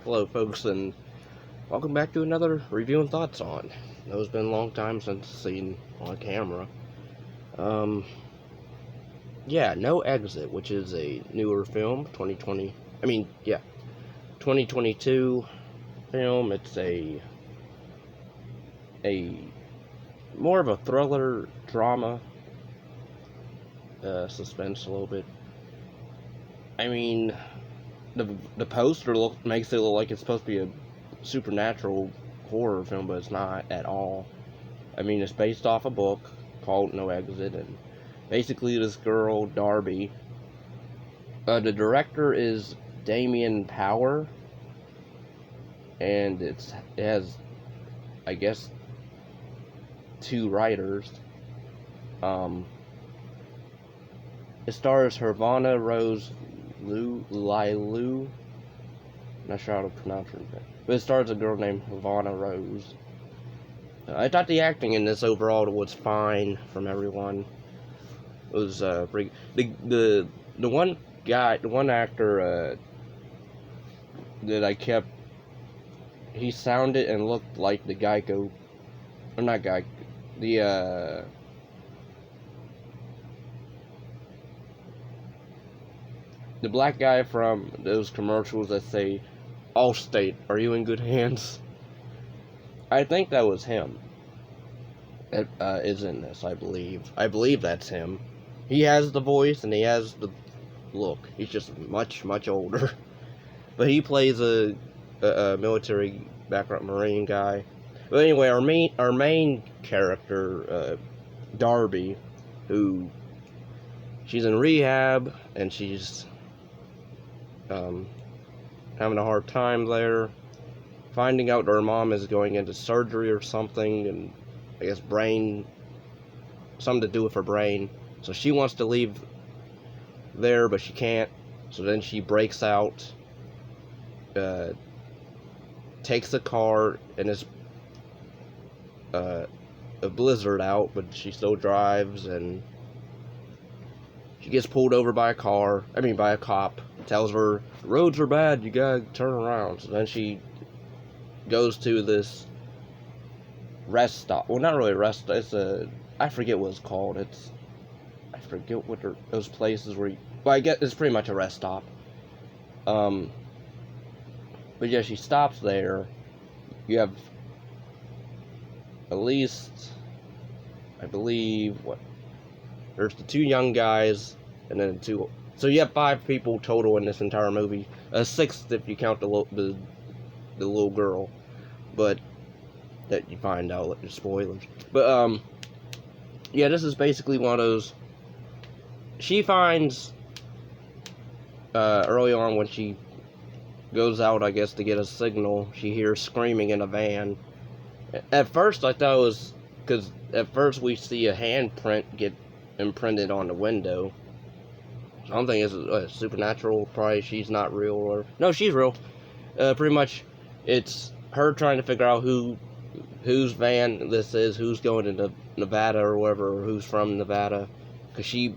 Hello, folks, and welcome back to another review and thoughts on. I know it's been a long time since seen on camera. Um, yeah, No Exit, which is a newer film, 2022 film. It's a more of a thriller drama, suspense a little bit. I mean, the poster makes it look like it's supposed to be a supernatural horror film, but it's not at all. I mean, it's based off a book called No Exit, and basically this girl, Darby, the director is Damien Power, and it has, I guess, two writers. It stars Hervana Rose Lilu. Not sure how to pronounce her name, but it stars a girl named Havana Rose. I thought the acting in this overall was fine from everyone. It was pretty. The one guy, the one actor that I kept, he sounded and looked like the Geico, or not Geico, the black guy from those commercials that say, "Allstate, are you in good hands?" I think that was him. That is in this, I believe. I believe that's him. He has the voice and he has the look. He's just much, much older. But he plays a military background Marine guy. But anyway, our main character, Darby, who she's in rehab and she's having a hard time there, finding out her mom is going into surgery or something, and I guess something to do with her brain. So she wants to leave there, but she can't. So then she breaks out, takes a car, and it's a blizzard out, but she still drives, and she gets pulled over by a cop. Tells her, the roads are bad, you gotta turn around. So then she goes to this rest stop. Well, not really a rest stop. I forget what it's called. I forget what those places where I guess it's pretty much a rest stop. But yeah, she stops there. You have at least, I believe, there's the two young guys, and then two. So you have 5 people total in this entire movie. A sixth if you count the little girl, but that you find out spoilers. But yeah, this is basically one of those. She finds early on when she goes out, I guess, to get a signal, she hears screaming in a van. At first, I thought it was because at first we see a handprint get imprinted on the window. So I'm thinking it's supernatural. Probably she's not real, or no, she's real. Pretty much, it's her trying to figure out whose van this is, who's going into Nevada or wherever, or who's from Nevada, because she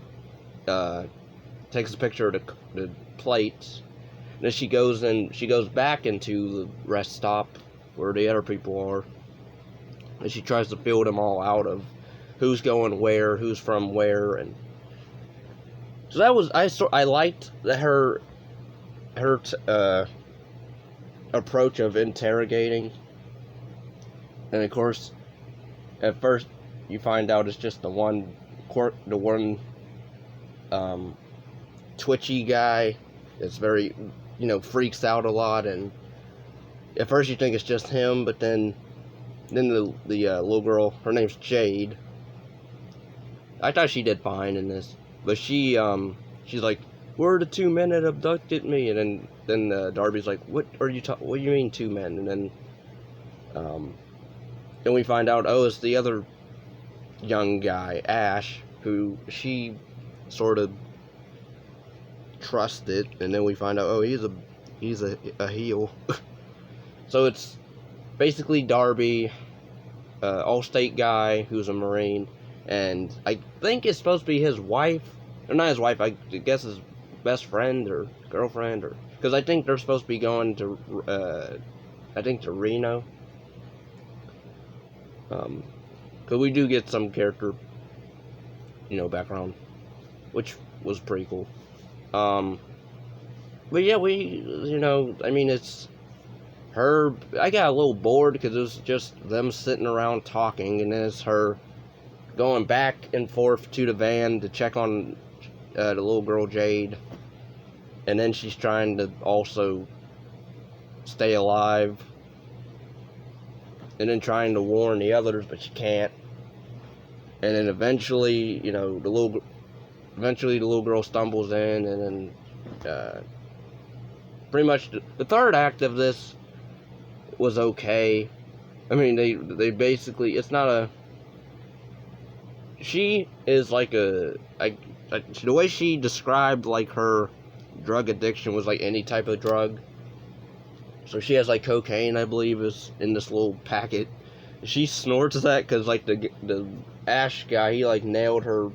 takes a picture of the plates. And then she goes back into the rest stop where the other people are, and she tries to fill them all out of who's going where, who's from where, and so that was I liked her approach of interrogating, and of course, at first you find out it's just the one twitchy guy that's very, freaks out a lot, and at first you think it's just him, but then the little girl, her name's Jade. I thought she did fine in this, but she's like, "Where are the 2 men that abducted me?" And then Darby's like, "What are you what do you mean 2 men?" And then we find out, oh, it's the other young guy, Ash, who she sort of trusted, and then we find out, oh, he's a heel. So it's basically Darby, Allstate guy who's a Marine, and I think it's supposed to be his wife, or not his wife, I guess his best friend or girlfriend, or because I think they're supposed to be going to, I think to Reno. Because we do get some character, background, which was pretty cool. But yeah, I mean, it's her. I got a little bored because it was just them sitting around talking, and then it's her going back and forth to the van to check on the little girl Jade, and then she's trying to also stay alive, and then trying to warn the others, but she can't. And then eventually, the little girl stumbles in, and then pretty much the third act of this was okay. I mean, they basically, it's not a. She is like the way she described like her drug addiction was like any type of drug. So she has like cocaine, I believe, is in this little packet. She snorts that because like the Ash guy, he like nailed her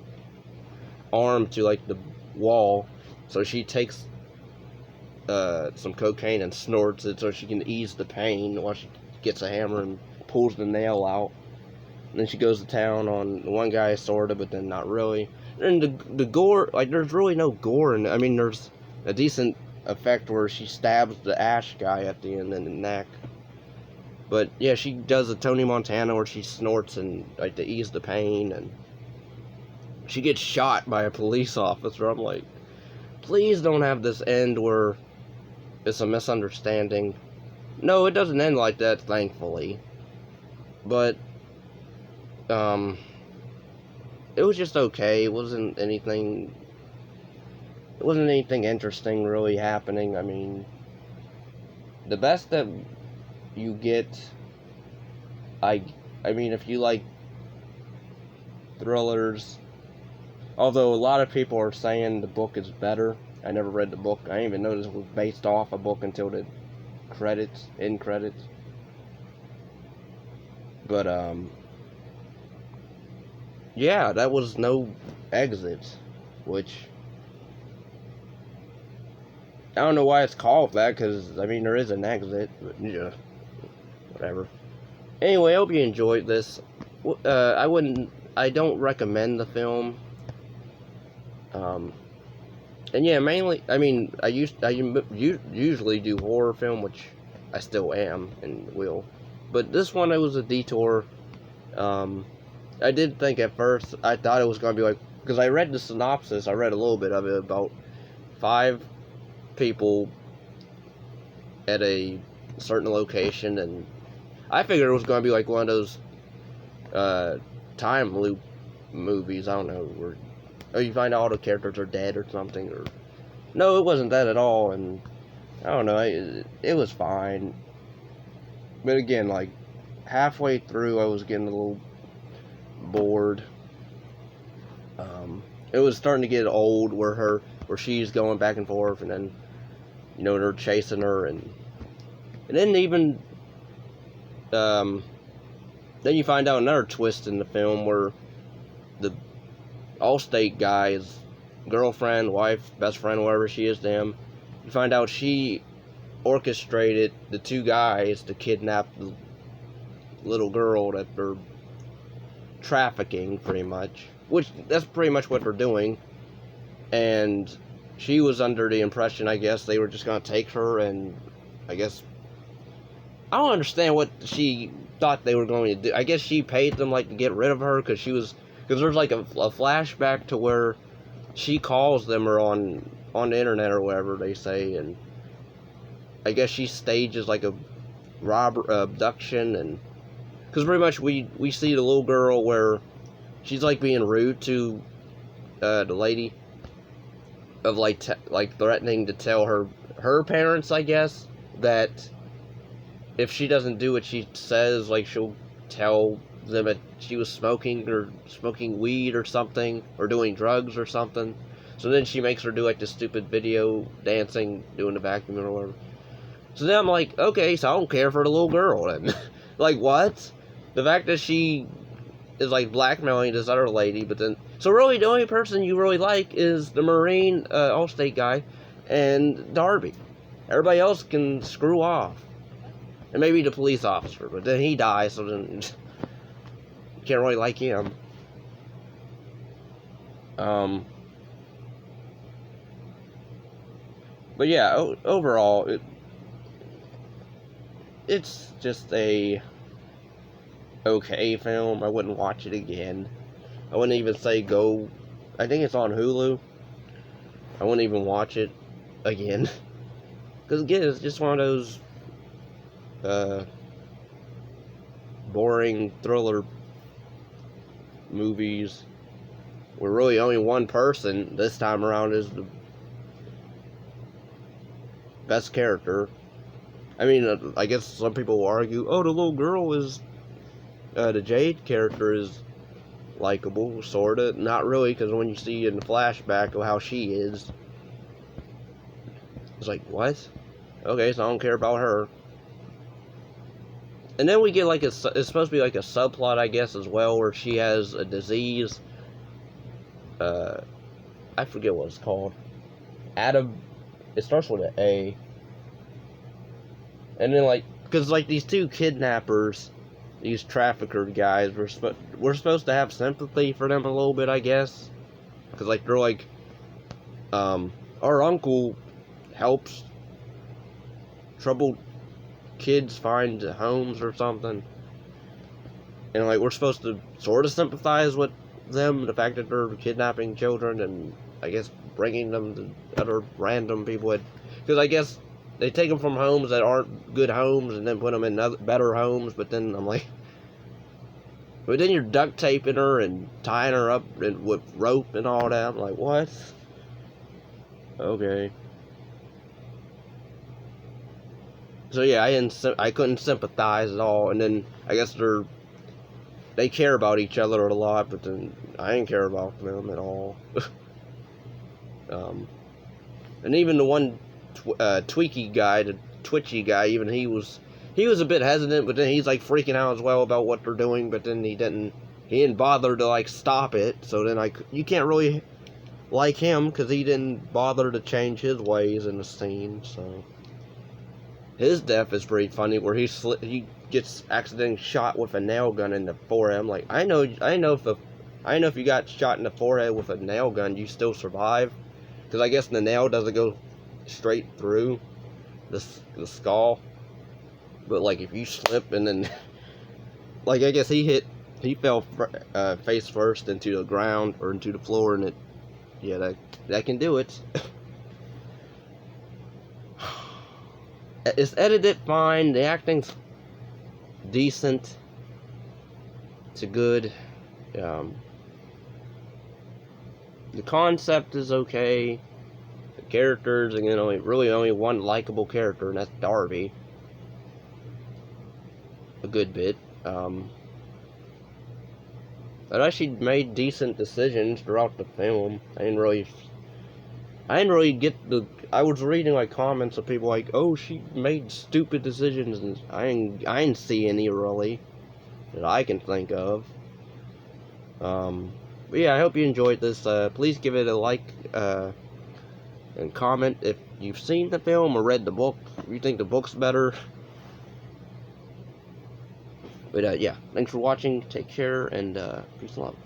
arm to like the wall. So she takes some cocaine and snorts it so she can ease the pain while she gets a hammer and pulls the nail out. And then she goes to town on one guy, sorta, but then not really. And the gore, like, there's really no gore in it. I mean, there's a decent effect where she stabs the Ash guy at the end in the neck. But yeah, she does a Tony Montana where she snorts and like to ease the pain, and she gets shot by a police officer. I'm like, please don't have this end where it's a misunderstanding. No, it doesn't end like that, thankfully. But it was just okay. It wasn't anything interesting really happening. I mean, the best that you get, I mean, if you like thrillers, although a lot of people are saying the book is better. I never read the book. I didn't even notice it was based off a book until the end credits. But yeah, that was no exit, which I don't know why it's called that, because, I mean, there is an exit, but, yeah, whatever. Anyway, I hope you enjoyed this. I don't recommend the film. And yeah, mainly, I mean, I usually do horror film, which I still am, and will. But this one, it was a detour. I did think at first, I thought it was going to be like, because I read the synopsis, I read a little bit of it, about 5 people at a certain location, and I figured it was going to be like one of those time loop movies, I don't know, where you find out all the characters are dead or something, or no, it wasn't that at all, and I don't know, it was fine, but again, like, halfway through, I was getting a little bored. It was starting to get old where she's going back and forth, and then they're chasing her, and then even then you find out another twist in the film where the Allstate guy's girlfriend, wife, best friend, whatever she is to him, you find out she orchestrated the 2 guys to kidnap the little girl that they're trafficking, pretty much, which that's pretty much what they're doing. And she was under the impression, I guess, they were just going to take her, and I guess I don't understand what she thought they were going to do. I guess she paid them like to get rid of her, because there's like a flashback to where she calls them, or on the internet or whatever they say, and I guess she stages like a abduction, and because pretty much we see the little girl where she's like being rude to the lady, of like threatening to tell her parents, I guess, that if she doesn't do what she says, like she'll tell them that she was smoking weed or something, or doing drugs or something. So then she makes her do like this stupid video dancing, doing the vacuum or whatever. So then I'm like, okay, so I don't care for the little girl then. Like, what? The fact that she is like blackmailing this other lady, but then, so really the only person you really like is the Marine Allstate guy and Darby. everybody else can screw off. And maybe the police officer, but then he dies, so then you can't really like him. But yeah, overall, it's just a okay film. I wouldn't watch it again. I wouldn't even say go. I think it's on Hulu. I wouldn't even watch it again. Because again, it's just one of those boring thriller movies where really only one person this time around is the best character. I mean, I guess some people will argue, oh, the little girl is, the Jade character is likable, sorta. Not really, because when you see in the flashback of how she is, it's like, what? Okay, so I don't care about her. And then we get like it's supposed to be like a subplot, I guess, as well, where she has a disease. I forget what it's called. It starts with an A. And then like, because like these two kidnappers, these trafficker guys, we're supposed to have sympathy for them a little bit, I guess. Because like they're like, our uncle helps troubled kids find homes or something, and like we're supposed to sort of sympathize with them, the fact that they're kidnapping children and I guess bringing them to other random people, because I guess they take them from homes that aren't good homes and then put them in better homes. But then I'm like, but then you're duct taping her and tying her up with rope and all that. I'm like, what? Okay. So yeah, I couldn't sympathize at all, and then I guess they care about each other a lot, but then I didn't care about them at all. And even the one tweaky guy, the twitchy guy, even he was a bit hesitant, but then he's like freaking out as well about what they're doing, but then he didn't bother to like stop it. So then you can't really like him because he didn't bother to change his ways in the scene. So his death is pretty funny, where he gets accidentally shot with a nail gun in the forehead. I'm like, I know if you got shot in the forehead with a nail gun, you still survive, because I guess the nail doesn't go straight through the skull. But like if you slip and then, like I guess he fell face first into the ground or into the floor, and that can do it. It's edited fine. The acting's decent to good. The concept is okay. The characters, again, only one likable character, and that's Darby. A good bit. But actually made decent decisions throughout the film. I didn't really get I was reading like comments of people like, oh, she made stupid decisions, and I didn't see any really that I can think of. But yeah, I hope you enjoyed this. Please give it a like, and comment if you've seen the film or read the book, if you think the book's better. But yeah, thanks for watching, take care, and peace and love.